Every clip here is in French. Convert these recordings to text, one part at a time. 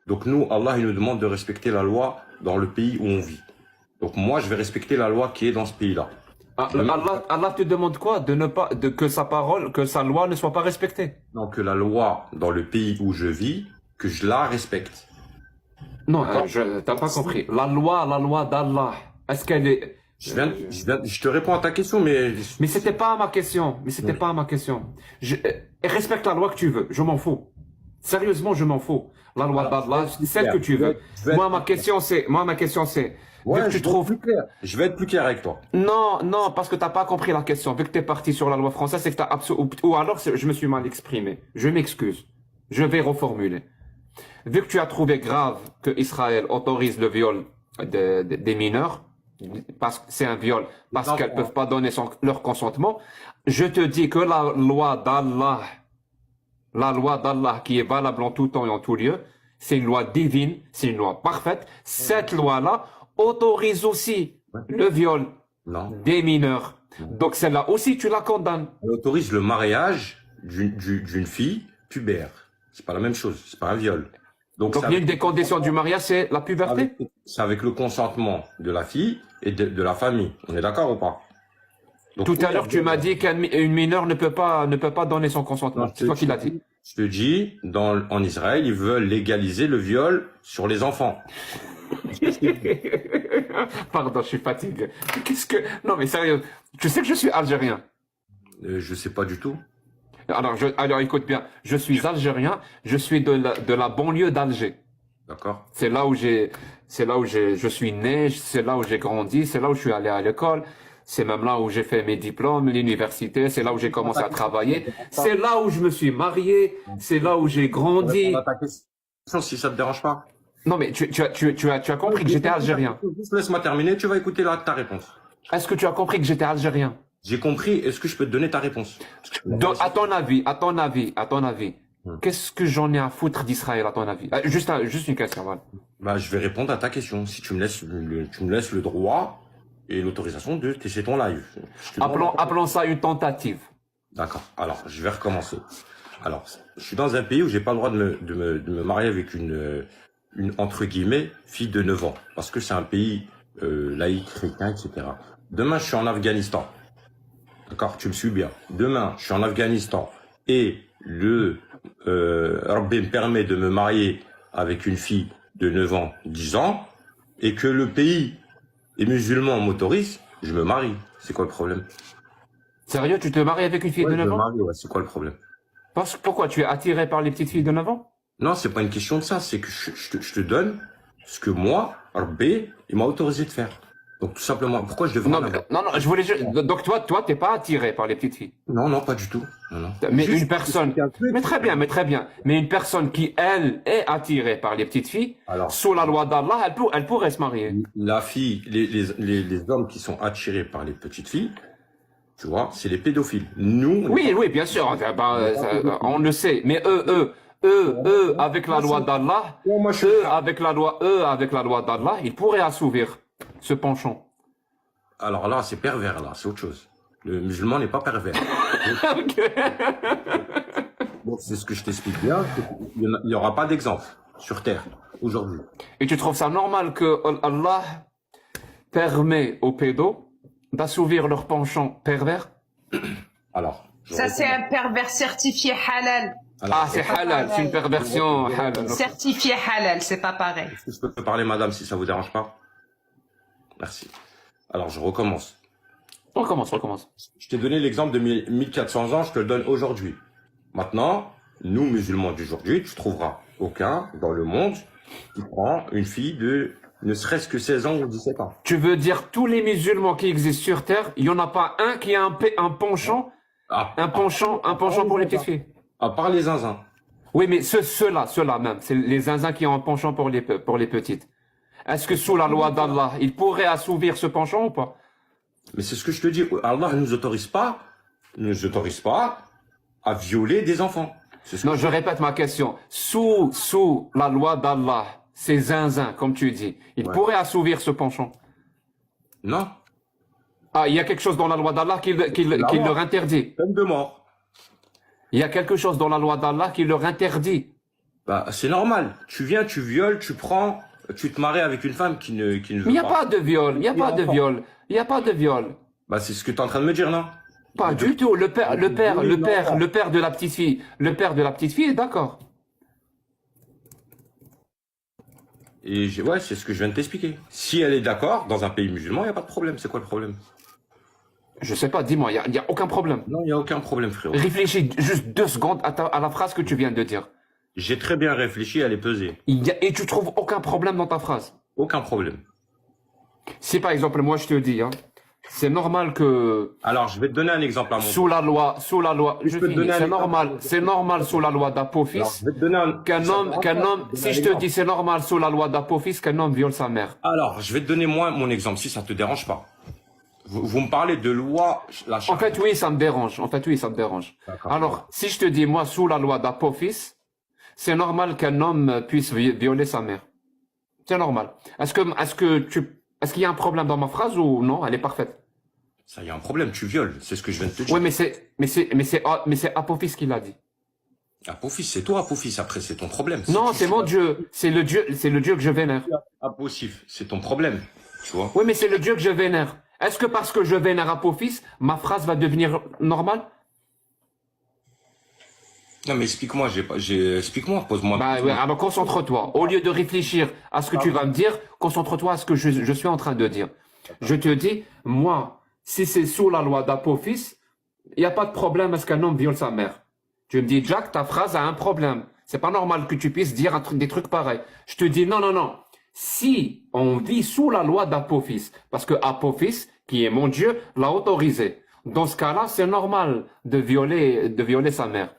Donc nous, Allah, il nous demande de respecter la loi dans le pays où on vit. Donc moi, je vais respecter la loi qui est dans ce pays-là. Allah te demande quoi? De ne pas, que sa parole, que sa loi ne soit pas respectée. Donc la loi dans le pays où je vis, que je la respecte. Non, t'as pas compris. La loi d'Allah. Est-ce qu'elle est... Je te réponds à ta question, mais... Mais c'était pas ma question. Mais c'était pas ma question. Respecte la loi que tu veux. Je m'en fous. Sérieusement, je m'en fous. La loi d'Allah, celle que tu veux. Moi, ma question, c'est... Ouais, vu que tu trouves... Je vais être plus clair avec toi. Non, parce que t'as pas compris la question. Vu que t'es parti sur la loi française, c'est que t'as ou alors je me suis mal exprimé. Je m'excuse. Je vais reformuler. Vu que tu as trouvé grave que Israël autorise le viol des mineurs, parce que c'est un viol, parce qu'elles peuvent pas donner leur consentement, je te dis que la loi d'Allah qui est valable en tout temps et en tout lieu, c'est une loi divine, c'est une loi parfaite. Cette loi-là autorise aussi le viol des mineurs. Donc celle-là aussi, tu la condamnes. Elle autorise le mariage d'une fille pubère. C'est pas la même chose, c'est pas un viol. Donc l'une des conditions du mariage, c'est la puberté. C'est avec le consentement de la fille et de la famille. On est d'accord ou pas? Donc, tout à l'heure, tu m'as dit qu'une mineure ne peut pas donner son consentement. C'est toi qui l'as dit. Je te dis, en Israël, ils veulent légaliser le viol sur les enfants. Pardon, je suis fatigué. Non, mais sérieux, tu sais que je suis algérien. Je sais pas du tout. Alors écoute bien, je suis algérien, je suis de la banlieue d'Alger. D'accord. C'est là où je suis né, c'est là où j'ai grandi, c'est là où je suis allé à l'école, c'est même là où j'ai fait mes diplômes, l'université, c'est là où j'ai commencé à travailler, c'est là où je me suis marié, c'est là où j'ai grandi. Si ça te dérange pas. Non mais tu as compris que j'étais algérien. Juste laisse-moi terminer, tu vas écouter ta réponse. Est-ce que tu as compris que j'étais algérien? J'ai compris, est-ce que je peux te donner ta réponse? Donc, à ton avis, qu'est-ce que j'en ai à foutre d'Israël à ton avis? Juste une question, voilà. Bah, je vais répondre à ta question. Si tu me laisses le droit et l'autorisation de tester ton live. Appelons ça une tentative. D'accord. Alors, je vais recommencer. Alors, je suis dans un pays où j'ai pas le droit de me marier avec une entre guillemets fille de 9 ans, parce que c'est un pays laïque, chrétien, etc. Demain, je suis en Afghanistan. D'accord, tu me suis bien. Demain, je suis en Afghanistan et Rabbi me permet de me marier avec une fille de 9 ans, 10 ans, et que le pays est musulman m'autorise, je me marie. C'est quoi le problème? Sérieux, tu te maries avec une fille de 9 ans? C'est quoi le problème? Pourquoi? Tu es attiré par les petites filles de 9 ans? Non, c'est pas une question de ça, c'est que je te donne ce que moi, Rabbi, il m'a autorisé de faire. Donc tout simplement, pourquoi je devrais... Non, je voulais juste... Donc toi, t'es pas attiré par les petites filles? Non, pas du tout. Non. Mais une personne... Mais très bien. Mais une personne qui, elle, est attirée par les petites filles, sous la loi d'Allah, elle pourrait se marier. La fille, les hommes qui sont attirés par les petites filles, tu vois, c'est les pédophiles. Nous... Oui, bien sûr, on le sait. Mais eux, avec la loi d'Allah, avec la loi d'Allah, ils pourraient assouvir ce penchant. Alors là, c'est pervers, là, c'est autre chose. Le musulman n'est pas pervers. Donc, c'est ce que je t'explique bien. Il n'y aura pas d'exemple sur Terre, aujourd'hui. Et tu trouves ça normal que Allah permet aux pédos d'assouvir leur penchant pervers? Alors, ça, c'est un pervers certifié halal. Alors, c'est halal, c'est une perversion halal. Certifié halal, c'est pas pareil. Est-ce que je peux te parler, madame, si ça vous dérange pas? Merci. Alors, je recommence. Recommence. Je t'ai donné l'exemple de 1400 ans, je te le donne aujourd'hui. Maintenant, nous, musulmans d'aujourd'hui, tu trouveras aucun dans le monde qui prend une fille de ne serait-ce que 16 ans ou 17 ans. Tu veux dire tous les musulmans qui existent sur Terre, il n'y en a pas un qui a un penchant, un penchant pour les petites filles? À part les zinzins. Oui, mais ceux-là même, c'est les zinzins qui ont un penchant pour les petites. Est-ce que sous la loi d'Allah, ils pourraient assouvir ce penchant ou pas? Mais c'est ce que je te dis. Allah ne nous autorise pas à violer des enfants. Non, je répète ma question. Sous la loi d'Allah, ces zinzins, comme tu dis, ils pourraient assouvir ce penchant? Non. Ah, il y a quelque chose dans la loi d'Allah qui leur interdit. Peine de mort. Il y a quelque chose dans la loi d'Allah qui leur interdit. Bah, c'est normal. Tu viens, tu violes, tu prends, tu te maries avec une femme qui ne Mais il n'y veut a pas. pas de viol, il n'y a pas de viol, il n'y a pas de viol. Bah, c'est ce que tu es en train de me dire, non? Pas du tout. Le père de la petite fille, le père de la petite fille est d'accord. Et ouais, c'est ce que je viens de t'expliquer. Si elle est d'accord, dans un pays musulman, il n'y a pas de problème. C'est quoi le problème? Je sais pas, dis-moi, il y a aucun problème. Non, il n'y a aucun problème, frérot. Réfléchis juste 2 secondes à la phrase que tu viens de dire. J'ai très bien réfléchi, elle est pesée. Et tu trouves aucun problème dans ta phrase. Aucun problème. Si par exemple, moi je te dis, hein, c'est normal que Alors, je vais te donner un exemple à mon sous la loi, je peux te finis, donner un c'est normal sous la loi Alors, d'Apophis je vais te donner un... qu'un homme, si je te dis c'est normal sous la loi d'Apophis qu'un homme viole sa mère. Alors, je vais te donner moi mon exemple, si ça te dérange pas. Vous me parlez de loi, la En charte. fait, oui, ça me dérange. En fait, oui, ça me dérange. D'accord. Alors, si je te dis, moi, sous la loi d'Apophis, c'est normal qu'un homme puisse violer sa mère. C'est normal. Est-ce qu'il y a un problème dans ma phrase ou non? Elle est parfaite. Ça, il y a un problème, tu violes, c'est ce que je viens de te dire. Oui, mais c'est Apophis qui l'a dit. Apophis, c'est toi, Apophis, après, c'est ton problème. Non, Si c'est tu- mon Dieu. C'est le Dieu que je vénère. Apophis, c'est ton problème, tu vois. Oui, mais c'est le Dieu que je vénère. Est-ce que parce que je vénère Apophis, ma phrase va devenir normale? Non, mais explique-moi, explique-moi, pose-moi. Bah, ouais, alors concentre-toi. Au lieu de réfléchir à ce que tu vas me dire, concentre-toi à ce que je suis en train de dire. Je te dis, moi, si c'est sous la loi d'Apophis, il n'y a pas de problème à ce qu'un homme viole sa mère. Tu me dis, Jack, ta phrase a un problème. C'est pas normal que tu puisses dire des trucs pareils. Je te dis, non, non, non. Si on vit sous la loi d'Apophis, parce que Apophis, qui est mon Dieu, l'a autorisé. Dans ce cas-là, c'est normal de violer sa mère.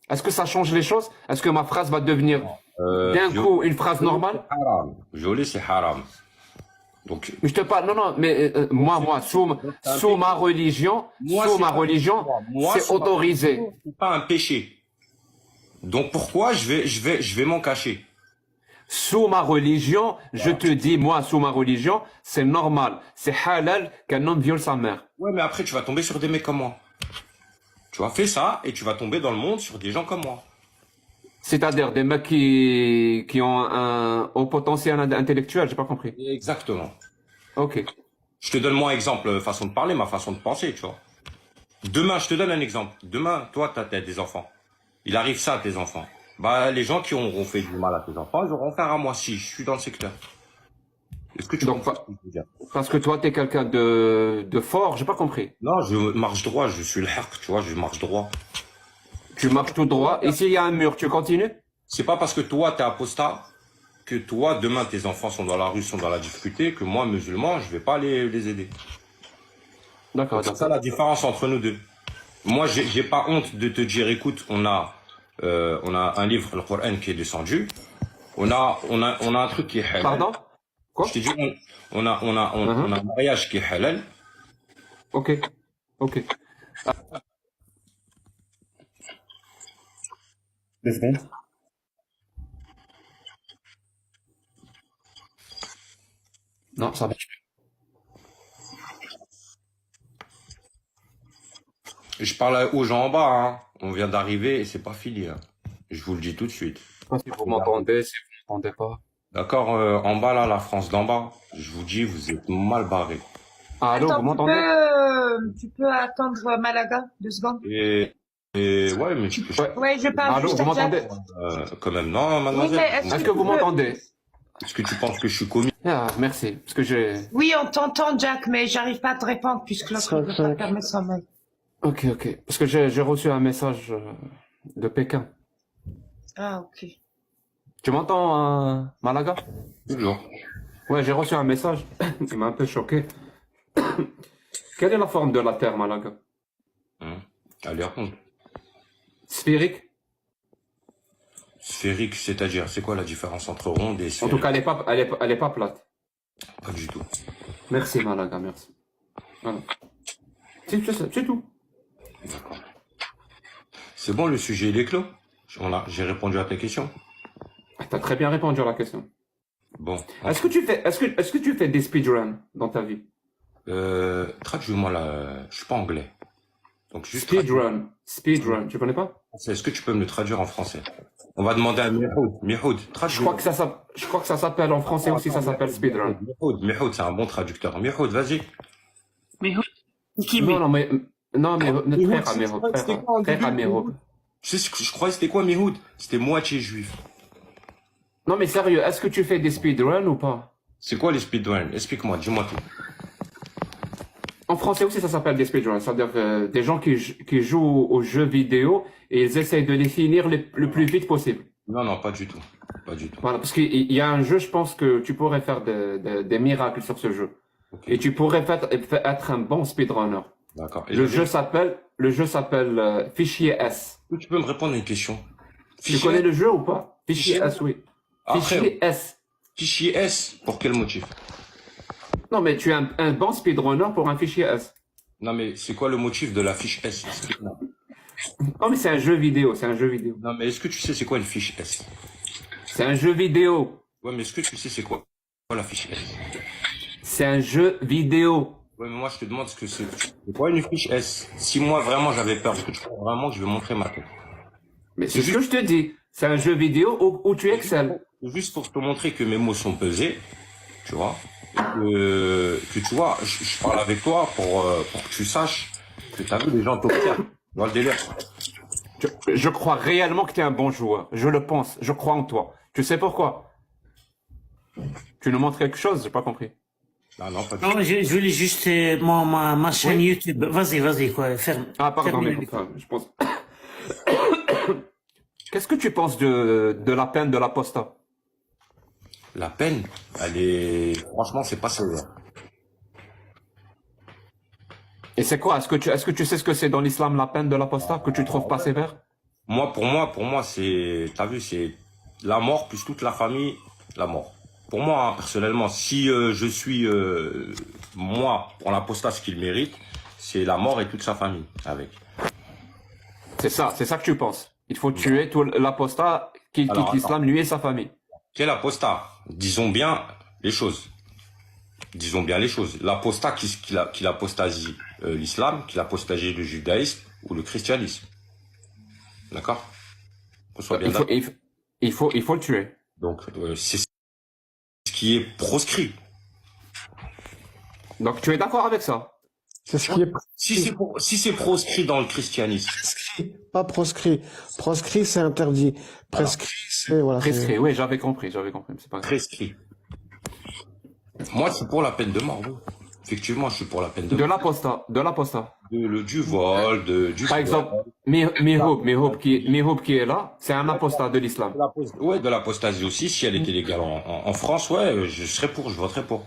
Est-ce que ça change les choses? Est-ce que ma phrase va devenir d'un coup une phrase normale? Haram. Violer, c'est haram. Donc, Mais je te parle, non, non, mais moi, sous ma religion, Moi, sous c'est ma pas- religion, moi, c'est sous ma autorisé. religion, c'est pas un péché. Donc pourquoi je vais m'en cacher? Sous ma religion, je te dis, moi, sous ma religion, c'est normal. C'est halal qu'un homme viole sa mère. Ouais, mais après tu vas tomber sur des mecs comme moi. Tu vas faire ça et tu vas tomber dans le monde sur des gens comme moi. C'est-à-dire des mecs qui ont un haut potentiel intellectuel, j'ai pas compris. Exactement. Ok. Je te donne mon exemple, façon de parler, ma façon de penser, tu vois. Demain, je te donne un exemple. Demain, toi, t'as des enfants. Il arrive ça à tes enfants. Bah, les gens qui auront fait du mal à tes enfants, ils auront faire à moi si je suis dans le secteur. Est-ce que tu Donc, comprends ce que je veux dire? Parce que toi, t'es quelqu'un de fort, j'ai pas compris. Non, je marche droit, je suis le hark, tu vois, je marche droit. Tu marches tout droit, et s'il y a un mur, tu continues? C'est pas parce que toi, t'es apostat, que toi, demain, tes enfants sont dans la rue, sont dans la difficulté, que moi, musulman, je vais pas les aider. D'accord, C'est d'accord. ça la différence entre nous deux. Moi, j'ai pas honte de te dire, écoute, on a un livre, le Coran, qui est descendu. On a un truc qui est halal. Pardon? Quoi? Je t'ai dit, on a un mariage qui est halal. Ok. Ok. 2 secondes. Non, ça marche. Je parle aux gens en bas, hein. On vient d'arriver et c'est pas fini, hein. Je vous le dis tout de suite. Si vous m'entendez, si vous m'entendez pas. D'accord, en bas là, la France d'en bas, je vous dis, vous êtes mal barrés. Allô, vous Attends, m'entendez? tu peux attendre Malaga 2 secondes? Et ouais, mais je peux Ouais. Ouais, je parle Allô, juste vous à Jack. m'entendez? quand même, non, Oui, mademoiselle. mais Est-ce que vous m'entendez? Est-ce que tu penses que je suis commis? Ah, merci. Parce que j'ai... Oui, on t'entend, Jack, mais j'arrive pas à te répondre puisque l'autre ne veut pas fermer son mail. Ok, ok. Parce que j'ai reçu un message de Pékin. Ah, ok. Tu m'entends, Malaga? Toujours. Ouais, j'ai reçu un message. Il m'a un peu choqué. Quelle est la forme de la Terre, Malaga? Allez, raconte. Sphérique? Sphérique, c'est-à-dire, c'est quoi la différence entre ronde et En sphérique? tout cas, elle est pas plate. Pas du tout. Merci, Malaga, merci. Voilà. C'est tout. D'accord. C'est bon, le sujet il est clos. J'ai répondu à ta question. T'as très bien répondu à la question. Bon. Est-ce que tu fais des speedruns dans ta vie? Traduis-moi là. Je suis pas anglais. Donc juste. Speedrun, tu connais pas? Est-ce que tu peux me le traduire en français? On va demander à Mihoud. Mihoud, traduis. Je crois que ça s'appelle en français aussi, ça s'appelle speedrun. Mihoud, c'est un bon traducteur. Mihoud, vas-y. Mais qui Non, met non, mais notre Mihoud, frère Améro, c'était quoi en frère début, Améro. Mihoud? Je croyais que c'était quoi, Mihoud? C'était moitié juif. Non, mais sérieux, est-ce que tu fais des speedruns ou pas? C'est quoi les speedruns? Explique-moi, dis-moi tout. En français aussi, ça s'appelle des speedruns, c'est-à-dire des gens qui jouent aux jeux vidéo et ils essayent de les finir le plus vite possible. Non, non, pas du tout. Pas du tout. Voilà, parce qu'il y a un jeu, je pense que tu pourrais faire des miracles sur ce jeu. Ok. Et tu pourrais être un bon speedrunner. D'accord. Et Le jeu s'appelle Fichier S. tu peux me répondre à une question? Tu connais le jeu ou pas? Fichier Fichier S, oui. Après, Fichier S. fichier S, pour quel motif? Non, mais tu es un bon speedrunner pour un fichier S. Non, mais c'est quoi le motif de la fiche S? Explique-moi. Non, mais c'est un jeu vidéo, c'est un jeu vidéo. Non, mais est-ce que tu sais c'est quoi une fiche S? C'est un jeu vidéo. Ouais, mais est-ce que tu sais c'est quoi la fiche S? C'est un jeu vidéo. Ouais, mais moi je te demande ce que c'est quoi une fiche S? Si moi vraiment j'avais peur, parce que tu crois vraiment que je vais montrer ma tête. Mais c'est ce que je te dis. C'est un jeu vidéo où tu excelles. Juste pour te montrer que mes mots sont pesés, tu vois, que tu vois, je parle avec toi pour que tu saches que t'as vu les gens t'observent. Tu vois le délire? Je crois réellement que tu es un bon joueur. Je le pense. Je crois en toi. Tu sais pourquoi? Tu nous montres quelque chose? J'ai pas compris. Non, pas du Non, tout. je voulais juste ma chaîne YouTube. Vas-y, quoi, ferme. Ah, pardon, Termine. mais enfin, je pense. Qu'est-ce que tu penses de la peine de l'apostat? La peine, elle est, franchement, c'est pas sévère. Et c'est quoi? Est-ce que tu sais ce que c'est dans l'islam, la peine de l'apostat, que tu trouves pas sévère? Pour moi, c'est, t'as vu, c'est la mort plus toute la famille, la mort. Pour moi, hein, personnellement, si je suis, moi, pour l'apostat, ce qu'il mérite, c'est la mort et toute sa famille avec. C'est ça que tu penses. Il faut tuer tout l'apostat qui quitte Alors, l'islam, lui et sa famille. Quel apostat? Disons bien les choses. Disons bien les choses. L'apostat qui apostasie l'islam, qui apostasie le judaïsme ou le christianisme. D'accord? Qu'on soit bien Il faut, d'accord. il faut le tuer. Donc, c'est ce qui est proscrit. Donc tu es d'accord avec ça? C'est ce qui est Si c'est proscrit dans le christianisme, prescrit, pas proscrit. Proscrit, c'est interdit. Prescrit, c'est, voilà. Prescrit, oui, j'avais compris, c'est pas grave. prescrit. Moi, je suis pour la peine de mort, oui. Effectivement, je suis pour la peine de De mort. l'apostat. Du vol, du Par exemple, Mihoub qui est là, c'est un apostat de l'islam. Ouais, de l'apostasie aussi, si elle était légale en France, ouais, je voterais pour.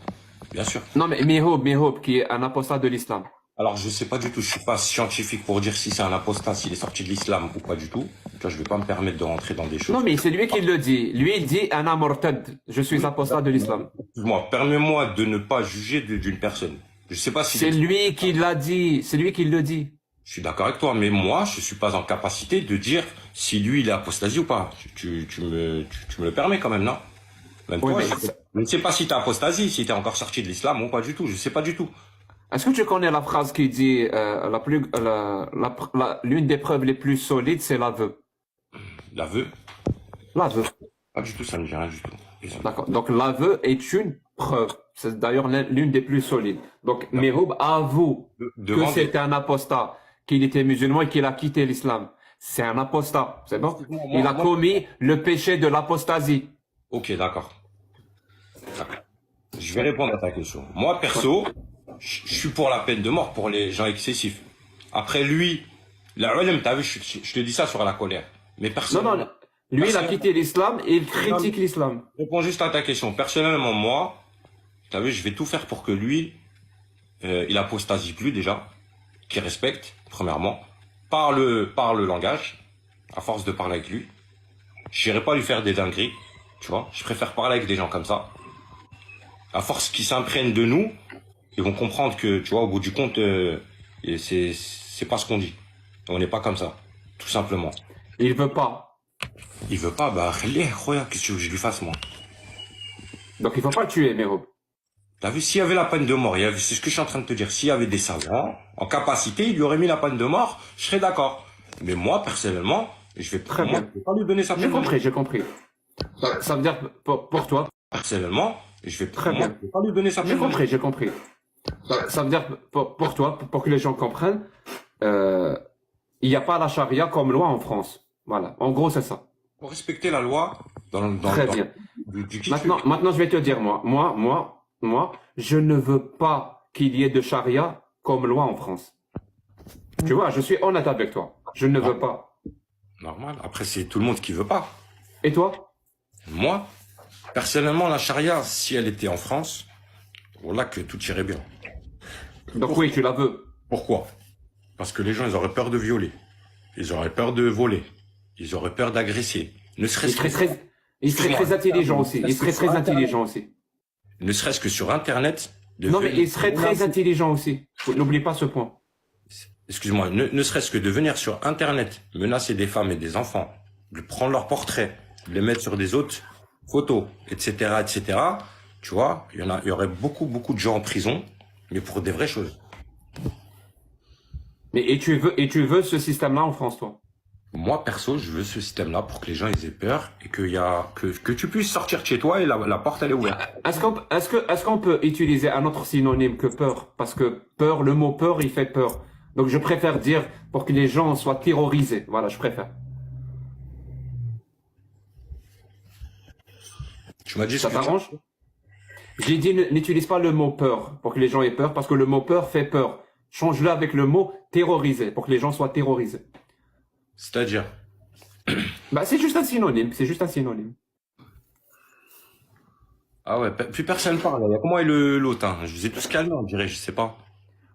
Bien sûr. Non, mais Mihoub qui est un apostat de l'islam. Alors, je sais pas du tout, je suis pas scientifique pour dire si c'est un apostat, s'il est sorti de l'islam ou pas du tout. Tu vois, je vais pas me permettre de rentrer dans des choses. Non, mais c'est lui qui le dit. Lui, il dit un amortad. Je suis apostat de l'islam. Excuse-moi, permets-moi de ne pas juger d'une personne. Je sais pas si C'est lui qui l'a dit. C'est lui qui le dit. je suis d'accord avec toi, mais moi, je suis pas en capacité de dire si lui, il est apostasie ou pas. Tu me le permets quand même, non? Même Oui, toi, mais je ne sais pas si t'es apostasie, si t'es encore sorti de l'islam ou pas du tout. Je sais pas du tout. est-ce que tu connais la phrase qui dit l'une des preuves les plus solides, c'est l'aveu? L'aveu, L'aveu. pas du tout, ça me dit rien du tout. Désolé. D'accord. Donc l'aveu est une preuve. C'est d'ailleurs l'une des plus solides. Donc Mihoub avoue que Devant des- c'était un apostat, qu'il était musulman et qu'il a quitté l'islam. C'est un apostat, c'est bon? Il a commis le péché de l'apostasie. Ok, d'accord. D'accord. Je vais répondre à ta question. Moi, perso, je suis pour la peine de mort pour les gens excessifs. Après, lui, la ulama, t'as vu, je te dis ça sur la colère. Mais Non, personnellement, non, lui, il a quitté l'islam et il critique l'islam. réponds juste à ta question. Personnellement, moi, t'as vu, je vais tout faire pour que lui, il apostasie plus déjà, qu'il respecte, premièrement, par le langage, à force de parler avec lui. J'irai pas lui faire des dingueries, tu vois. Je préfère parler avec des gens comme ça. À force qu'ils s'imprègnent de nous, ils vont comprendre que, tu vois, au bout du compte, et c'est pas ce qu'on dit. On n'est pas comme ça, tout simplement. Il veut pas. Il veut pas, bah, regarde, qu'est-ce que tu veux que je lui fasse, moi? Donc il faut pas le tuer, Mihoub. T'as vu, s'il y avait la peine de mort, c'est ce que je suis en train de te dire, s'il y avait des savants, en capacité, il lui aurait mis la peine de mort, je serais d'accord. Mais moi, personnellement, Et je vais Très moi, bien. je vais pas lui donner sa J'ai peine de compris, j'ai compris. Ça veut dire, pour toi, personnellement, et je vais très moi, bien. je vais pas lui donner sa J'ai peine de compris, j'ai compris. Ça veut dire, pour toi, pour que les gens comprennent, il n'y a pas la charia comme loi en France. Voilà. En gros, c'est ça. Pour respecter la loi Très bien. du qui Maintenant, je vais te dire, moi, je ne veux pas qu'il y ait de charia comme loi en France. Tu vois, je suis honnête avec toi. Je ne veux pas. normal. Après, c'est tout le monde qui veut pas. Et toi? Moi, personnellement, la charia, si elle était en France, voilà que tout irait bien. Donc oui, tu la veux. Pourquoi? Parce que les gens, ils auraient peur de violer. Ils auraient peur de voler. Ils auraient peur d'agresser. Ne Il serait-ce serait que, très intelligent aussi. Il serait très intelligent aussi. ne serait-ce que sur Internet. de Non, mais venir- il serait très intelligent aussi. N'oublie pas ce point. Excuse-moi, ne serait-ce que de venir sur Internet, menacer des femmes et des enfants, de prendre leurs portraits, de les mettre sur des autres photos, etc., etc. Tu vois, il y aurait beaucoup, beaucoup de gens en prison, mais pour des vraies choses. Mais et tu veux ce système-là en France, toi? Moi, perso, je veux ce système-là pour que les gens ils aient peur et que tu puisses sortir de chez toi et la porte elle est ouverte. Est-ce qu'on peut utiliser un autre synonyme que peur? Parce que peur, le mot peur, il fait peur. Donc je préfère dire pour que les gens soient terrorisés. Voilà, je préfère. Tu m'as dit ce Ça que t'arrange? J'ai dit n'utilise pas le mot peur pour que les gens aient peur parce que le mot peur fait peur. Change-le avec le mot terrorisé pour que les gens soient terrorisés. C'est-à-dire, Bah, c'est juste un synonyme. C'est juste un synonyme. ah ouais, plus personne parle. Il y a comment est l'autre, hein. Je vous ai tous calmés, on dirait, je sais pas.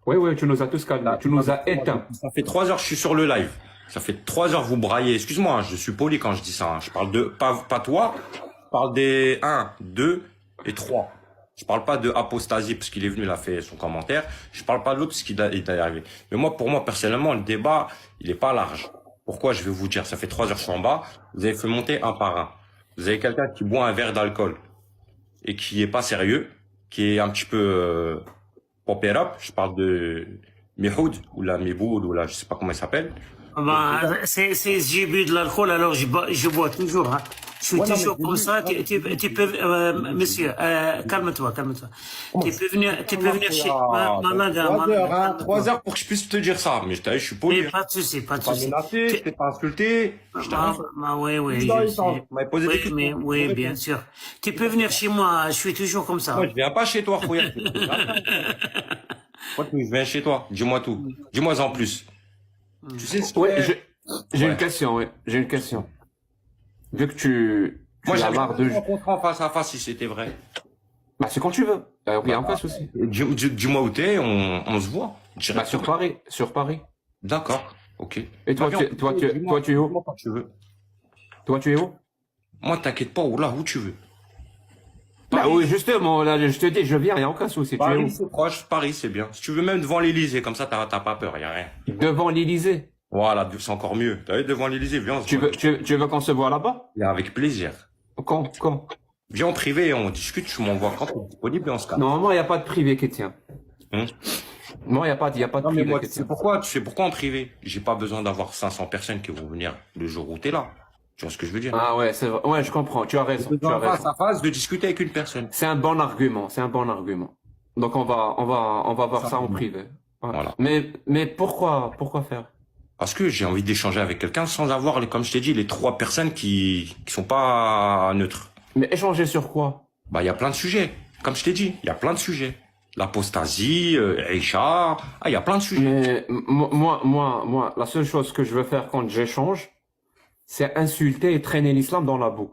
Oui, oui, tu nous as tous calmés. Tu nous as éteints. Ça fait 3 heures que je suis sur le live. Ça fait 3 heures que vous braillez. Excuse-moi, hein, je suis poli quand je dis ça, hein. Je parle de, pas toi. Je parle des 1, 2 et 3. Je parle pas de apostasie parce qu'il est venu, il a fait son commentaire. Je parle pas de l'autre parce qu'il est arrivé. Mais moi, pour moi, personnellement, le débat, il est pas large. Pourquoi? Je vais vous dire. Ça fait 3 heures que je suis en bas. Vous avez fait monter un par un. Vous avez quelqu'un qui boit un verre d'alcool et qui est pas sérieux, qui est un petit peu, pop it up. Je parle de Mihoud ou la Miboud ou la, je sais pas comment il s'appelle. Bah, j'ai bu de l'alcool, alors je bois toujours. Hein. Je suis toujours comme ça. Tu peux, monsieur, calme-toi, calme-toi. Tu peux venir chez ma madame. 3 heures, hein, 3 heures pour que je puisse te dire ça. Mais je suis poli. Pas de souci, pas de Pas souci. menacé, je t'ai pas insulté. Je t'ai rien fait. Oui, oui, Dans je les temps, sais. vous m'avez posé des Oui, questions. mais, oui, bien sûr. Tu peux venir chez moi, je suis toujours comme ça. Moi, je viens pas chez toi, Khouya. Moi, je viens chez toi. Dis-moi tout. Dis-moi en plus. Tu sais ce que Ouais, j'ai une question, oui. J'ai une question. Vu que tu moi, as j'avais marre de... rencontré en face à face si c'était vrai. Bah, c'est quand tu veux. Il n'y a aucun souci. Dis-moi où t'es, on se voit. Bah, sur Paris. Sur Paris. D'accord. Ok. Et toi, Bah, toi, tu es où? dis-moi quand tu veux. Toi, tu es où? Moi, t'inquiète pas, là, où tu veux. Bah Paris. oui, justement, là, je te dis, je viens, il n'y a aucun souci. Tu es Paris, où? c'est proche. Paris, c'est bien. Si tu veux même devant l'Élysée, comme ça, t'as pas peur, y a rien. Devant l'Élysée. Voilà, c'est encore mieux. T'as vu, devant l'Élysée, viens, on se Tu voit. veux qu'on se voit là-bas? Avec plaisir. Quand? Viens en privé, on discute, tu m'envoies quand t'es disponible et on se calme. Non, moi, il n'y a pas de privé qui tient. Hein? Moi, il n'y a pas de Non, mais privé moi, qui tu tient. sais pourquoi en privé? J'ai pas besoin d'avoir 500 personnes qui vont venir le jour où t'es là. Tu vois ce que je veux dire? Ah ouais, c'est vrai. Ouais, je comprends. Tu as raison. Tu as Face raison. à face de discuter avec une personne. C'est un bon argument. C'est un bon argument. Donc, on va voir ça en privé. Ouais. Voilà. Mais pourquoi faire? Parce que j'ai envie d'échanger avec quelqu'un sans avoir, comme je t'ai dit, les 3 personnes qui sont pas neutres. Mais échanger sur quoi? Bah, il y a plein de sujets. Comme je t'ai dit, il y a plein de sujets. L'apostasie, Aïcha, il y a plein de sujets. Mais moi, la seule chose que je veux faire quand j'échange, c'est insulter et traîner l'islam dans la boue.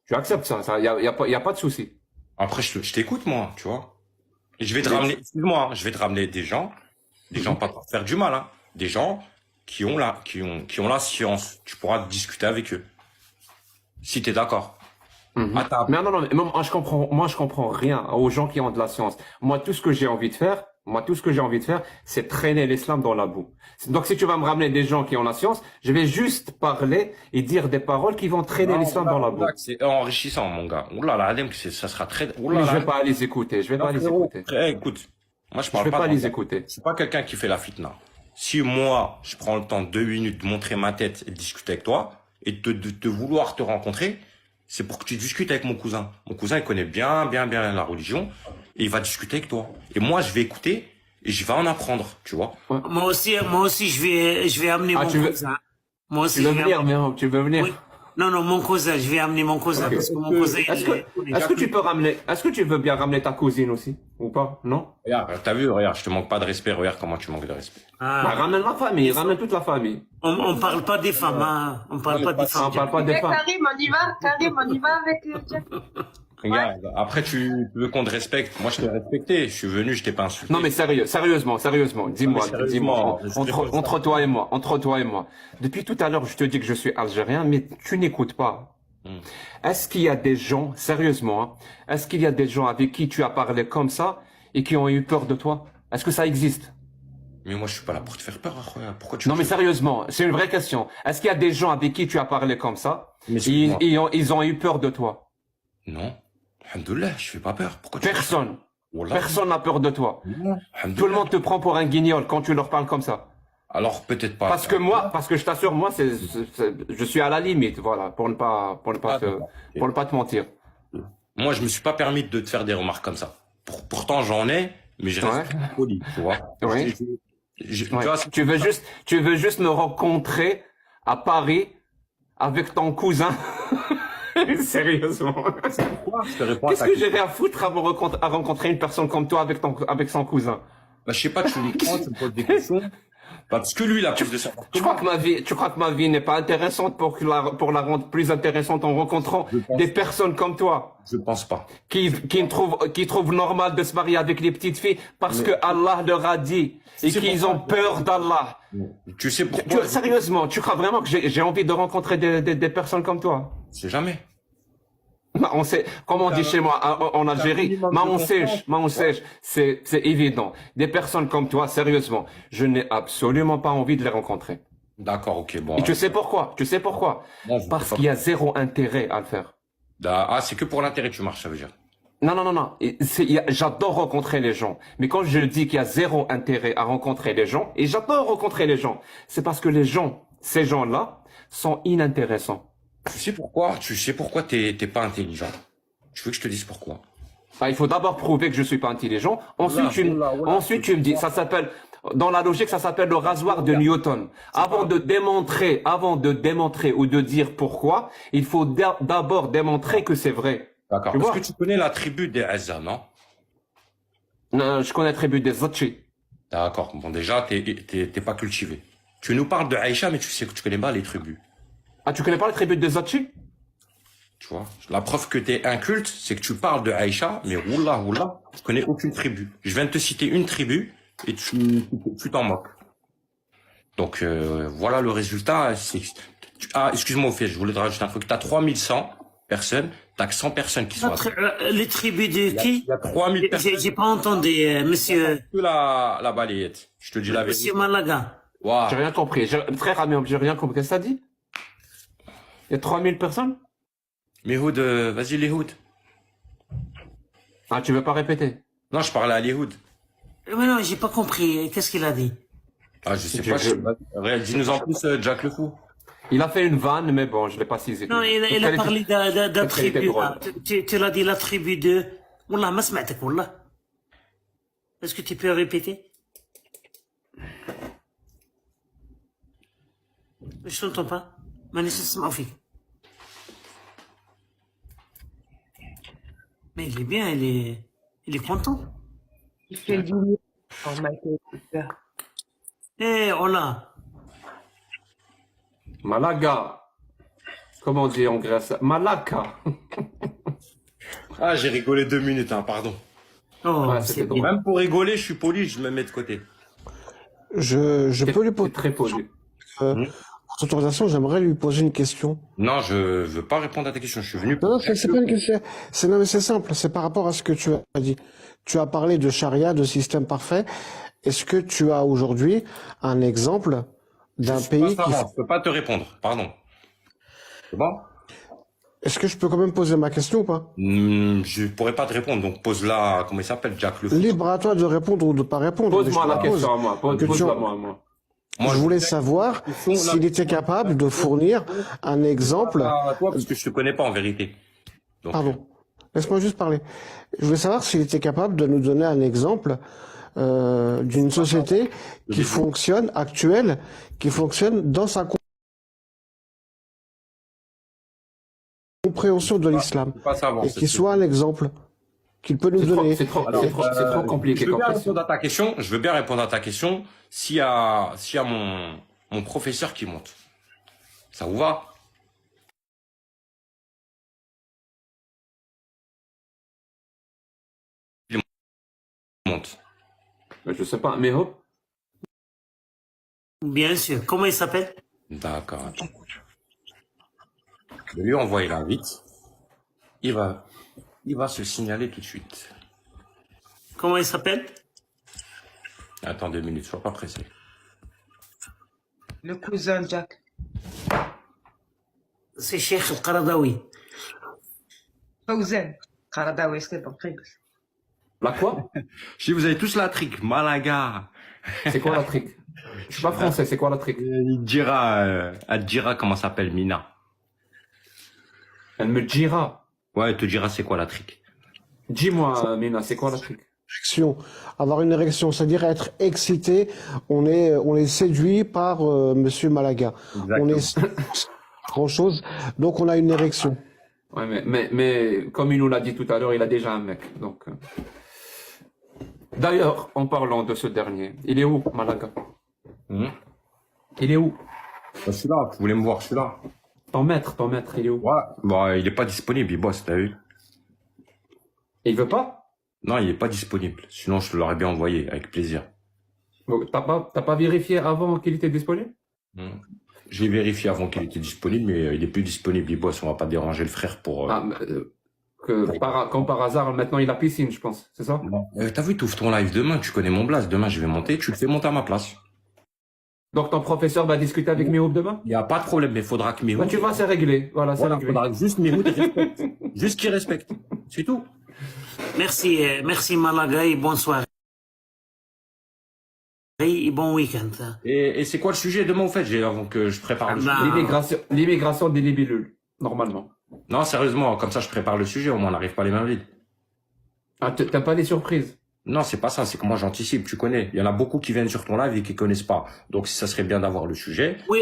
Tu acceptes ça, y a pas de souci. Après, je t'écoute, moi, tu vois. Et je vais te ramener, excuse-moi, je vais te ramener des gens pas pour faire du mal, hein, des gens qui ont la science. Tu pourras discuter avec eux. Si t'es d'accord. Mhm. À table. Mais non, mais moi, je comprends rien aux gens qui ont de la science. Moi, tout ce que j'ai envie de faire, c'est traîner l'islam dans la boue. Donc, si tu vas me ramener des gens qui ont la science, je vais juste parler et dire des paroles qui vont traîner l'islam dans la boue. C'est enrichissant, mon gars. Oula, la Adem, ça sera très, Mais je vais pas les écouter, Écoute, moi, je Je parle vais pas pas de les ça. écouter. C'est pas quelqu'un qui fait la fitna. Si moi, je prends le temps de 2 minutes de montrer ma tête et de discuter avec toi, et de vouloir te rencontrer, c'est pour que tu discutes avec mon cousin. Mon cousin, il connaît bien la religion, et il va discuter avec toi. Et moi, je vais écouter, et je vais en apprendre, tu vois. Moi aussi, je vais amener mon cousin. Moi aussi, Tu veux venir, Miro, tu veux venir? Oui. Non, mon cousin, je vais amener mon cousin, Ok. parce que mon cousin, Est-ce que tu peux ramener, est-ce que tu veux bien ramener ta cousine aussi? Ou pas? Non? Regarde, t'as vu, regarde, je te manque pas de respect, regarde comment tu manques de respect. Bah, ramène la famille, ramène toute la famille. On parle pas des femmes, hein. On parle pas des On femmes. parle pas des Eh, femmes. Karim, on y va avec Jack. Regarde, après tu veux qu'on te respecte. Moi, je t'ai respecté. Je suis venu, je t'ai pas insulté. Non, mais sérieusement, dis-moi, sérieusement, dis-moi, je entre toi et moi. Depuis tout à l'heure, je te dis que je suis algérien, mais tu n'écoutes pas. Est-ce qu'il y a des gens, sérieusement, hein, est-ce qu'il y a des gens avec qui tu as parlé comme ça et qui ont eu peur de toi? Est-ce que ça existe? Mais moi, je suis pas là pour te faire peur. Akhoya. Pourquoi tu Non, mais sérieusement, c'est une vraie question. Est-ce qu'il y a des gens avec qui tu as parlé comme ça Mais et excuse-moi. ils ont eu peur de toi? Non. Alhamdoulilah, je fais pas peur. Pourquoi tu Personne. Wallah. Personne n'a peur de toi. Alhamdoulilah. Tout le monde te prend pour un guignol quand tu leur parles comme ça. Alors peut-être pas. Parce que je t'assure, moi, je suis à la limite, voilà, pour ne pas te mentir. Moi, je me suis pas permis de te faire des remarques comme ça. Pourtant, j'en ai, mais je reste poli, tu vois. Oui. Tu Ouais. vois, Tu veux juste me rencontrer à Paris avec ton cousin. Sérieusement. je te réponds à Qu'est-ce ta que question. j'ai à foutre à rencontrer une personne comme toi avec son cousin? Bah, je sais pas, tu me prends, tu me poses des questions. Bah, parce que lui, il a plus de ça. Tu crois que ma vie n'est pas intéressante pour la rendre plus intéressante en rencontrant Je pense- des personnes comme toi Je pense pas. qui trouvent normal de se marier avec les petites filles parce que Allah leur a dit et C'est qu'ils pour ont peur d'Allah. Tu sais pourquoi? Sérieusement, tu crois vraiment que j'ai envie de rencontrer des personnes comme toi? C'est jamais. Bah, on sait, comme on dit chez moi en Algérie, on sèche, c'est évident. Des personnes comme toi, sérieusement, je n'ai absolument pas envie de les rencontrer. D'accord, ok, bon. Et tu sais pourquoi? Bon, je Parce sais pas. qu'il y a zéro intérêt à le faire. Ah, c'est que pour l'intérêt que tu marches, ça veut dire. Non. J'adore rencontrer les gens. Mais quand je dis qu'il y a zéro intérêt à rencontrer les gens, et j'adore rencontrer les gens, c'est parce que ces gens-là, sont inintéressants. Tu sais pourquoi t'es pas intelligent. Tu veux que je te dise pourquoi? Ah, il faut d'abord prouver que je suis pas intelligent. Ensuite, tu me dis, dans la logique, ça s'appelle le rasoir de Newton. Avant de démontrer ou de dire pourquoi, il faut d'abord démontrer que c'est vrai. D'accord. Tu Est-ce vois? que tu connais la tribu des Azza, non? Non, je connais très bien des Zachi. D'accord. Bon, déjà, t'es pas cultivé. Tu nous parles de Aïcha, mais tu sais que tu connais pas les tribus. Ah, tu connais pas la tribu des Zachi? Tu vois? La preuve que t'es inculte, c'est que tu parles de Aïcha, mais oula, tu connais aucune tribu. Je viens de te citer une tribu, et tu t'en moques. Donc, voilà le résultat. Excuse-moi, au fait, je voulais te rajouter un truc. T'as 3100 personnes, t'as que 100 personnes qui sont Les tribus de qui? Il y a 3000 personnes. J'ai pas entendu, monsieur Que la balayette. Je te dis la vérité. Monsieur Malaga. Waouh. J'ai rien compris. Frère Amir, j'ai rien compris. Qu'est-ce que ça dit? Il y a 3000 personnes? Méhoud, vas-y, Léhoud. Ah, tu veux pas répéter? Non, je parlais à Léhoud. Mais non, j'ai pas compris. Qu'est-ce qu'il a dit? Ah, je sais pas. Dis-nous en plus, Jack le Fou. Il a fait une vanne, mais bon, je l'ai pas saisi. Non, il a parlé d'un tribu. drôle. Tu l'as dit la tribu de... Wallah, ma smatek, wallah. Est-ce que tu peux répéter? Je t'entends pas. ماني نسمعوا فيك. Mais il est bien, il est content. Il fait du mieux. Oh, Michael. Eh, Ola. Malaga. Comment on dit en Grèce? Malaga. Ah, j'ai rigolé 2 minutes, hein, pardon. Oh, Ouais, c'est c'était bien. drôle. Même pour rigoler, je suis poli, je me mets de côté. Je peux lui C'est poser très poli. votre autorisation, j'aimerais lui poser une question. Non, je veux pas répondre à ta question. Je suis venu. Non, c'est pas une question. Non, mais c'est simple. C'est par rapport à ce que tu as dit. Tu as parlé de charia, de système parfait. Est-ce que tu as aujourd'hui un exemple d'un pays qui... Je peux pas te répondre, pardon. C'est bon? Est-ce que je peux quand même poser ma question ou pas? Je pourrais pas te répondre, donc pose-la, comment il s'appelle, Jack le Fou. Libre à toi de répondre ou de pas répondre. Pose-moi Mais je la te pose. question à moi. Que tu Pose-la en- moi à moi. Moi, Je voulais savoir s'il était capable de fournir un exemple. à toi parce que je te connais pas en vérité. Donc, Pardon, laisse-moi juste parler. Je voulais savoir s'il était capable de nous donner un exemple d'une société qui fonctionne, actuelle, qui fonctionne dans sa compréhension de l'islam, je peux pas savoir. et qui soit un exemple qu'il peut nous donner. C'est trop compliqué Je veux comme bien question. répondre à ta question. Je veux bien répondre à ta question. S'il y a mon professeur qui monte, ça vous va? Il monte. Mais je sais pas, mais hop. Bien sûr. Comment il s'appelle? D'accord. Attends. Je vais lui envoyer l'invite. Il va se signaler tout de suite. Comment il s'appelle? Attends 2 minutes, sois pas pressé. Le cousin Jack. C'est Cheikh Al-Qaradawi. Fawzen. Qaradawi, c'est bon. La quoi? Si vous avez tous la trick, Malaga. C'est quoi la trick? Je suis pas français, c'est quoi la trick? Elle te dira comment s'appelle Mina. Elle me dira. Ouais, elle te dira c'est quoi la trick. Dis-moi, Mina, c'est quoi la trick? Érection. Avoir une érection, c'est-à-dire être excité, on est séduit par Monsieur Malaga. On est grand chose, donc on a une érection. Ouais, mais comme il nous l'a dit tout à l'heure, il a déjà un mec. Donc. D'ailleurs, en parlant de ce dernier, il est où, Malaga? Il est où? Je suis là, tu voulais me voir, je suis là. Ton maître, il est où? Ouais. Bah, il est pas disponible, il bosse, t'as vu? Il veut pas? Non, il est pas disponible. Sinon, je te l'aurais bien envoyé, avec plaisir. Bon, t'as pas vérifié avant qu'il était disponible? J'ai vérifié avant qu'il était disponible, mais il est plus disponible, il bosse, on va pas déranger le frère pour... Ah, comme par hasard, maintenant il a piscine, je pense, c'est ça? T'as vu, t'ouvres ton live demain, tu connais mon blast, demain je vais monter, tu le fais monter à ma place. Donc ton professeur va discuter avec Mihoub demain? Il y a pas de problème, mais il faudra que Mihoub... Bah, tu vois, c'est réglé. Voilà, c'est Voilà, réglé. faudra que juste Mihoub respecte. Juste qu'il respecte. C'est tout. Merci Malaga et bonne soirée. Et bon week-end. Et c'est quoi le sujet demain, au fait, avant que je prépare le sujet? L'immigration des libellules, normalement. Non, sérieusement, comme ça je prépare le sujet, au moins on n'arrive pas les mains vides. Ah, t'as pas des surprises? Non, c'est pas ça, c'est que moi j'anticipe, tu connais. Il y en a beaucoup qui viennent sur ton live et qui connaissent pas. Donc ça serait bien d'avoir le sujet. Oui,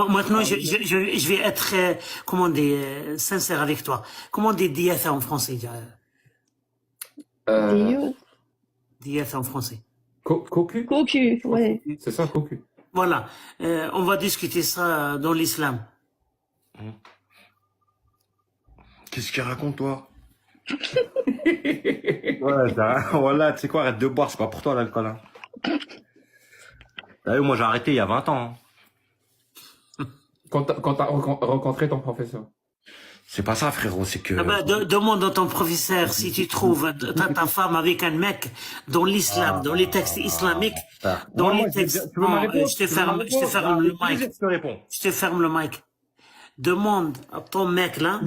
maintenant je vais être, comment dire, sincère avec toi. Comment dire diète en français? Diète en français. Cocu? Cocu, ouais. C'est ça, cocu. Voilà, on va discuter ça dans l'islam. Qu'est-ce qu'il raconte, toi? Voilà, tu sais quoi, arrête de boire, c'est pas pour toi l'alcool. Hein. T'as vu, moi j'ai arrêté il y a 20 ans. Hein. Quand t'as rencontré ton professeur? C'est pas ça, frérot, c'est que... Ah ben, demande à ton professeur si tu trouves ta femme avec un mec dans l'islam, dans les textes islamiques, dans les textes... je te ferme le mic. Je te réponds. Je te ferme le mic. Demande à ton mec là.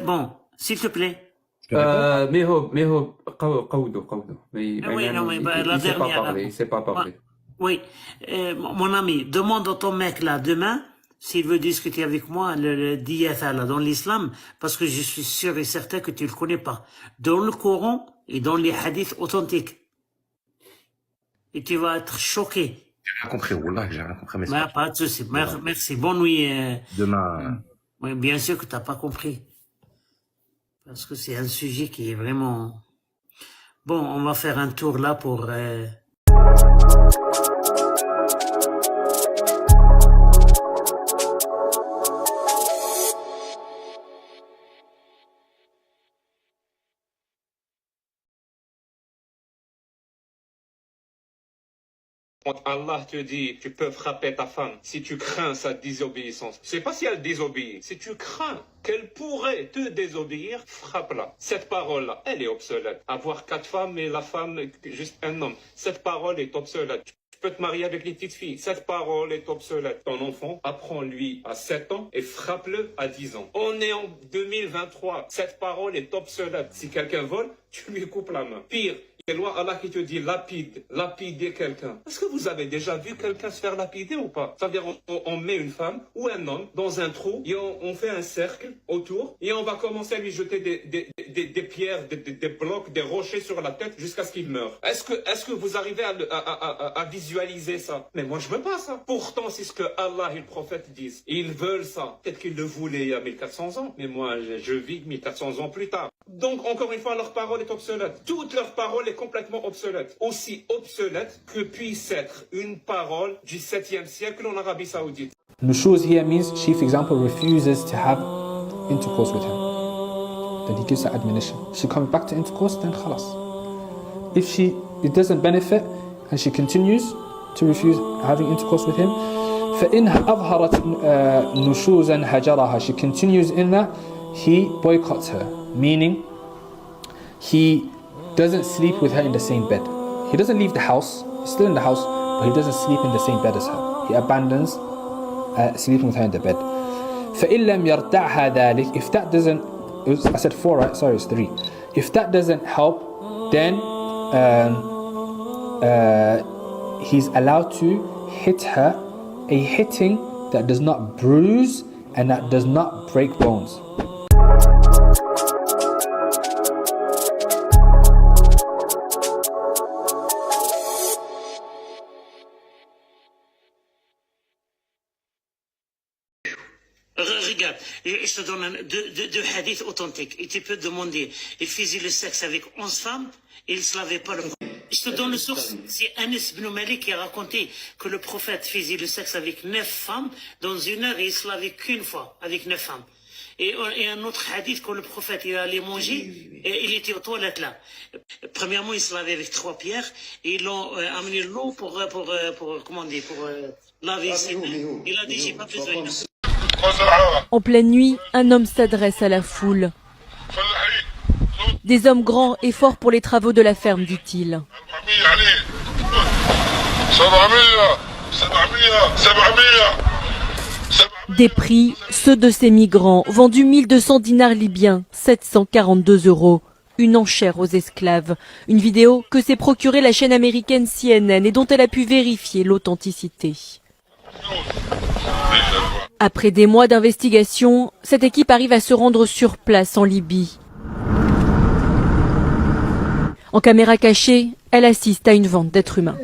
Bon, s'il te plaît. Mihoub, qawdo. Oui, non, mais la dernière. Il sait pas parler. Oui, mon ami, demande à ton mec là demain s'il veut discuter avec moi le diètha là dans l'islam, parce que je suis sûr et certain que tu le connais pas. Dans le Coran et dans les hadiths authentiques. Et tu vas être choqué. J'ai rien compris, Wallah, j'ai rien compris. Mais Pas de souci. Merci. Bonne nuit. Demain. Oui, bien sûr que t'as pas compris. Parce que c'est un sujet qui est vraiment... Bon, on va faire un tour là pour... Quand Allah te dit, tu peux frapper ta femme si tu crains sa désobéissance. C'est pas si elle désobéit. Si tu crains qu'elle pourrait te désobéir, frappe-la. Cette parole-là, elle est obsolète. Avoir 4 femmes et la femme juste un homme. Cette parole est obsolète. Tu peux te marier avec les petites filles. Cette parole est obsolète. Ton enfant, apprends-lui à 7 ans et frappe-le à 10 ans. On est en 2023. Cette parole est obsolète. Si quelqu'un vole, tu lui coupes la main. Pire, lois, Allah qui te dit lapider quelqu'un. Est-ce que vous avez déjà vu quelqu'un se faire lapider ou pas? Ça veut dire on met une femme ou un homme dans un trou et on fait un cercle autour et on va commencer à lui jeter des pierres, des blocs, des rochers sur la tête jusqu'à ce qu'il meure. Est-ce que vous arrivez à visualiser ça? Mais moi je veux pas ça. Pourtant c'est ce que Allah et le prophète disent. Ils veulent ça. Peut-être qu'ils le voulaient il y a 1400 ans, mais moi je vis 1400 ans plus tard. Donc encore une fois leur parole est obsolète. Toute leur parole est complètement obsolète. Aussi obsolète que puisse être une parole du 7e siècle en Arabie Saoudite. Nushuz here means she, for example, refuses to have intercourse with him. Then he gives her admonition. She comes back to intercourse, then khalas. If it doesn't benefit and she continues to refuse having intercourse with him, فإنها أظهرت نشوزا هجرها. She continues in that, he boycotts her, meaning he doesn't sleep with her in the same bed. He doesn't leave the house, he's still in the house, but he doesn't sleep in the same bed as her. He abandons sleeping with her in the bed. فإن لم يردعها ذلك, if that doesn't, I said 4, right? Sorry, it's 3. If that doesn't help, then he's allowed to hit her a hitting that does not bruise and that does not break bones. Regarde, je te donne deux hadiths authentiques. Et tu peux demander, il faisait le sexe avec 11 femmes et il ne se lavait pas le corps. Je te donne une source, c'est Anas ibn Malik qui a raconté que le prophète faisait le sexe avec 9 femmes dans une heure et il ne se lavait qu'une fois avec 9 femmes. Et un autre hadith que le prophète il allait manger, et il était aux toilettes là. Premièrement, il se lavait avec 3 pierres et ils l'ont amené l'eau pour laver ses mains. Il a dit, j'ai pas besoin de ça. En pleine nuit, un homme s'adresse à la foule. Des hommes grands et forts pour les travaux de la ferme, dit-il. Des prix, ceux de ces migrants, vendus 1200 dinars libyens, 742 €. Une enchère aux esclaves. Une vidéo que s'est procurée la chaîne américaine CNN et dont elle a pu vérifier l'authenticité. Après des mois d'investigation, cette équipe arrive à se rendre sur place en Libye. En caméra cachée, elle assiste à une vente d'êtres humains.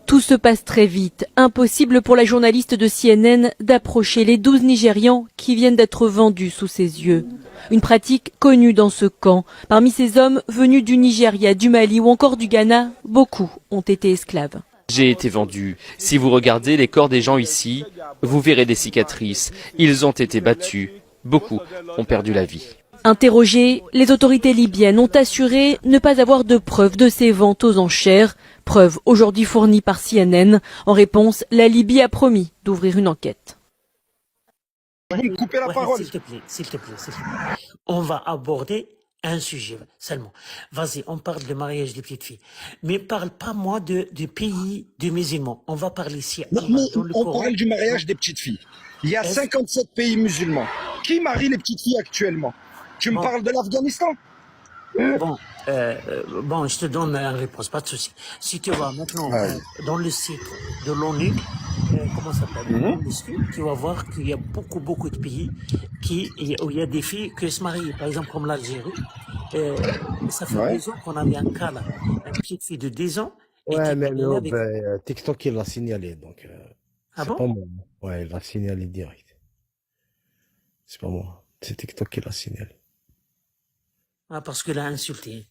Tout se passe très vite. Impossible pour la journaliste de CNN d'approcher les 12 Nigérians qui viennent d'être vendus sous ses yeux. Une pratique connue dans ce camp. Parmi ces hommes venus du Nigeria, du Mali ou encore du Ghana, beaucoup ont été esclaves. J'ai été vendu. Si vous regardez les corps des gens ici, vous verrez des cicatrices. Ils ont été battus. Beaucoup ont perdu la vie. Interrogés, les autorités libyennes ont assuré ne pas avoir de preuves de ces ventes aux enchères. Preuve aujourd'hui fournie par CNN. En réponse, la Libye a promis d'ouvrir une enquête. Vous me coupez la parole. S'il te plaît. On va aborder un sujet seulement. Vas-y, on parle de mariage des petites filles. Mais parle pas moi de pays de musulmans. On va parler ici. On parle du mariage des petites filles. Il y a 57 pays musulmans. Qui marie les petites filles actuellement? Tu me parles de l'Afghanistan? Bon, je te donne une réponse, pas de souci. Si tu vas maintenant dans le site de l'ONU, comment ça s'appelle, tu vas voir qu'il y a beaucoup de pays où il y a des filles qui se marient, par exemple comme l'Algérie. Ça fait 2 ans qu'on avait un cas là, une petite fille de 10 ans. Ouais, mais TikTok il l'a signalé, donc ah c'est bon? pas moi. Ouais, il l'a signalé direct. C'est pas moi, c'est TikTok qui l'a signalé. Ah, parce qu'il a insulté.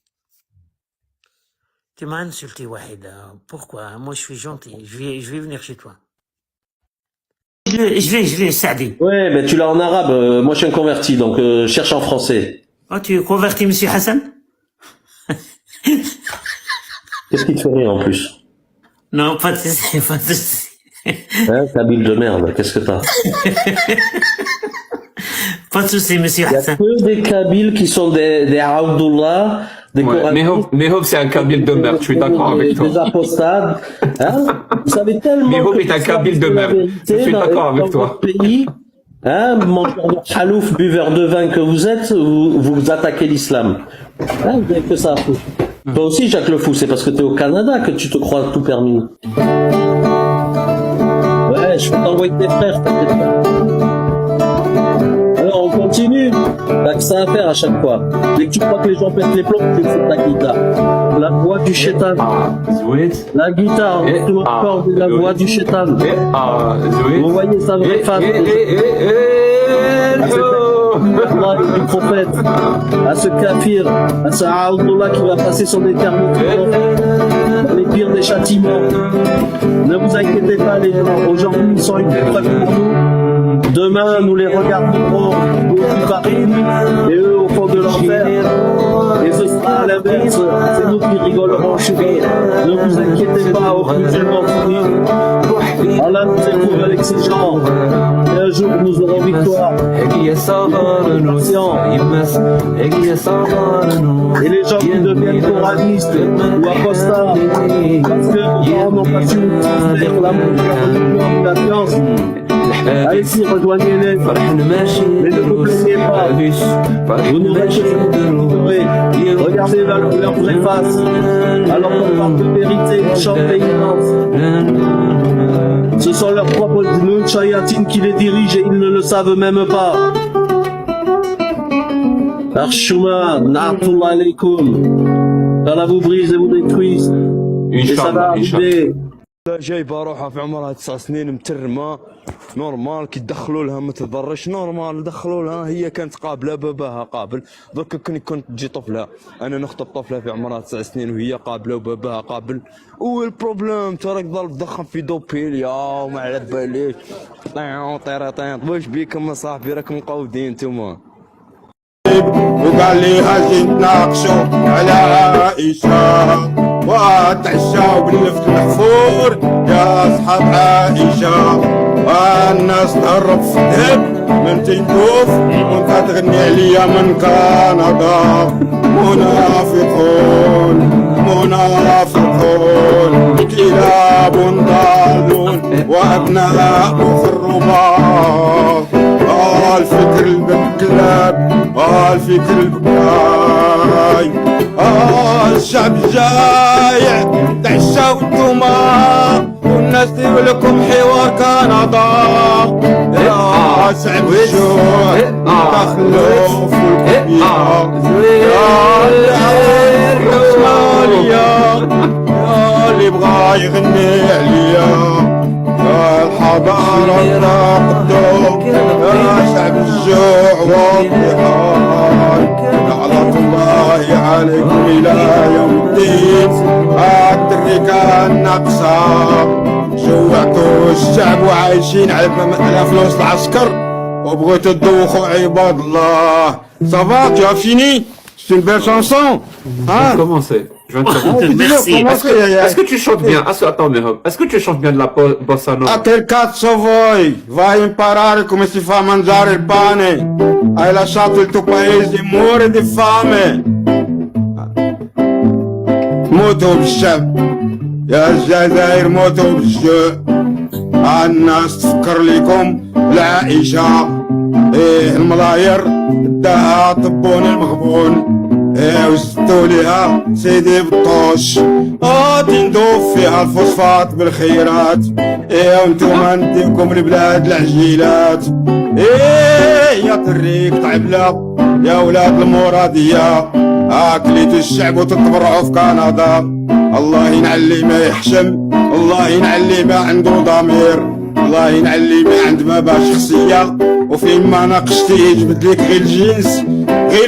Tu m'as insulté, Wahid. Pourquoi? Moi, je suis gentil. Je vais venir chez toi. Je l'ai, Saadi. Ouais, mais tu l'as en arabe. Moi, je suis un converti, donc cherche en français. Oh, tu es converti, monsieur Hassan? Qu'est-ce qui te fait rire en plus? Non, pas de souci. Hein, Kabyle de merde, qu'est-ce que t'as? Pas de souci, monsieur Hassan. Il y a que des Kabyles qui sont des Abdullah, des coraniques, Mehov, c'est un kabyle de merde, je suis d'accord avec toi. des apostades. Hein, vous savez tellement Mehov que est un l'islam, kabyle de c'est la merde, vérité je suis d'accord avec dans toi. votre pays. Hein, mangeur de halouf, buveur de vin que vous êtes, vous attaquez l'islam. Hein, vous avez que ça à foutre. Toi aussi, Jacques Le Fou, c'est parce que t'es au Canada que tu te crois tout permis. Ouais, je peux t'envoyer tes frères, t'inquiète pas. Alors, on continue. T'as que ça à faire à chaque fois. Dès que tu crois que les gens pètent les plombs, tu fais ta guitare. La voix du chétan. La guitare, la voix du chétan. Vous voyez sa vraie face. Allah du prophète, à ce kafir, à ce Aoudullah qui va passer son éternité dans les pires des châtiments. Ne vous inquiétez pas, les gens. Aujourd'hui, ils sont une épreuve pour nous. Demain, nous les regarderons au plus Paris et eux au fond de l'enfer. Et ce sera à l'inverse. C'est nous qui rigolerons chez eux. Ne vous inquiétez pas, au plus du monde. Allah nous éprouve avec ces gens. Et un jour, nous aurons victoire. Et les gens qui deviennent coranistes ou apostats, parce que nos parents n'ont pas su nous faire l'amour, la confiance. Allez-y, rejoignez-les. Mais ne vous plaignez pas. Vous n'aurez que regardez leur vraie face. Alors qu'on parle de vérité, ils chantent ce sont leurs propres Nunchayatines qui les dirigent et ils ne le savent même pas. Arshuma, Na'atullah alaykum. Allah vous brise et vous détruise. Et ça va arriver. جايبه روحها في عمرها 9 سنين مترمه نورمال كي دخلوا لها ما تضرش نورمال دخلوا لها هي كانت قابله باباها قابل درك كنت تجي طفله انا نخطب طفله في عمرها 9 سنين وهي قابله وباباها قابل والبروبليم تراك ضل تدخل في دوبيليا وما على باليش طيرطين واش بيكم صاحبي راكم مقودين نتوما وقال لي هاجي نتناقشوا على عائشة وتعشاو باللفت المحفور يا أصحاب عائشة والناس تهرب في الذهب من تيكوف وانت تغني عليا من كندا منافقون منافقون كلاب ضالون وأبناء خربان الفكر البكلاب الفكر البكاي الشعب جايع تعشاو انتوما والناس ديروا لكم حوار كندا يا صعب الجوع تخلف الكبيرة يا اللي بغا يغني عليا الحضارة ناقدو يا شعب الجوع والضحاي لعنة الله عليكم إلى يوم الدين التركة الناقصة جوعتوا الشعب وعايشين على فلوس العسكر وبغيتوا تدوخوا عباد الله صافا tu as fini c'est une belle chanson hein Commencez. Je viens de commencer. Merci. Est-ce que tu chantes bien? Attends, Mehov. Est-ce que tu chantes bien de la bossa nova? Aquel cazzo voi vai a imparare come si fa a mangiare il pane. Hai lasciato il tuo paese, muore di fame. موتوا بالشعب يا الجزائر موتوا بالجوع الناس تفكر لكم العائشة ايه الملاير داها طبون المغبون ايه وزدتوا ليها سيدي بالطوش تندوف فيها الفوسفات بالخيرات ايه وانتوما نديكم البلاد العجيلات ايه يا طريق طعبلة يا ولاد المرادية اكليتوا الشعب وتتبرعوا في كندا الله ينعلي ما يحشم الله ينعلي ما عنده ضمير الله ينعلي ما عند ما باش شخصية وفين ما ناقشتي يجبد لك غير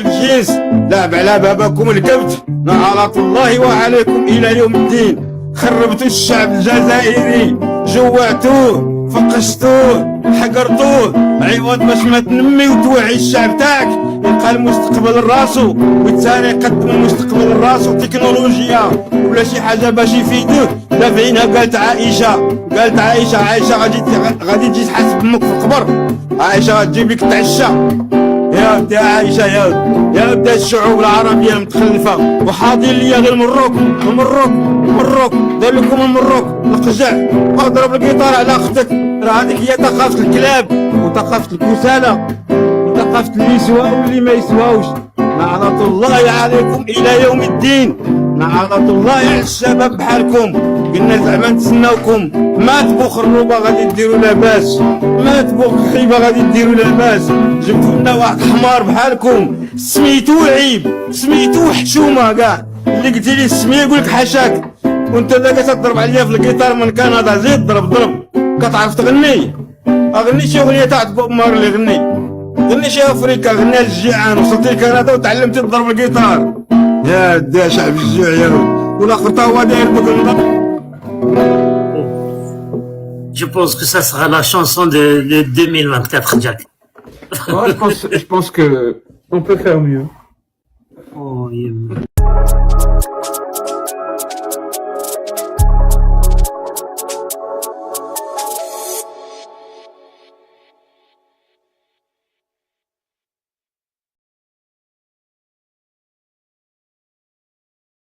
الجنس لعب على باباكم الكبت نعلة الله وعليكم إلى يوم الدين خربتوا الشعب الجزائري جوعتوه فقشتوه حقرتوه عوض باش ما تنمي وتوعي الشعب تاعك يلقى المستقبل لراسو والثاني يقدم المستقبل لراسو تكنولوجيا ولا شي حاجه باش يفيدوه دافعينها قالت عائشه غادي تجي تحاسب امك في القبر عائشه غتجيب لك تعشى يا ودي عايشة يا ودي الشعوب العربية المتخلفة وحاضين ليا غير المروك دار لكم المروك القجع اضرب القيطار على اختك راه هذيك هي ثقافة الكلاب وثقافة الكسالى وثقافة اللي يسواو واللي ما يسواوش. لعنة الله عليكم إلى يوم الدين. لعنة الله على الشباب بحالكم. قلنا زعما نتسناوكم. ما تبغوا خروبة غادي ديروا لاباس، ما تبغوا خيبة غادي ديروا لاباس. جبتوا لنا واحد حمار بحالكم سميتو عيب سميتو حشومة كاع. اللي قلتي لي السمية يقول لك حاشاك، وانت داك تضرب عليا في القيطار من كندا. زيد ضرب كتعرف تغني؟ اغني شي اغنية تاع بوب مارلي غني شي افريكا، غني الجيعان. وصلت لكندا وتعلمت تضرب القيطار. يا دا شعب الجوع يا ولد والاخر تا هو داير بوك النظر. Je pense que ça sera la chanson de 2024, Jack. Ouais, je pense que on peut faire mieux. Oh, yeah.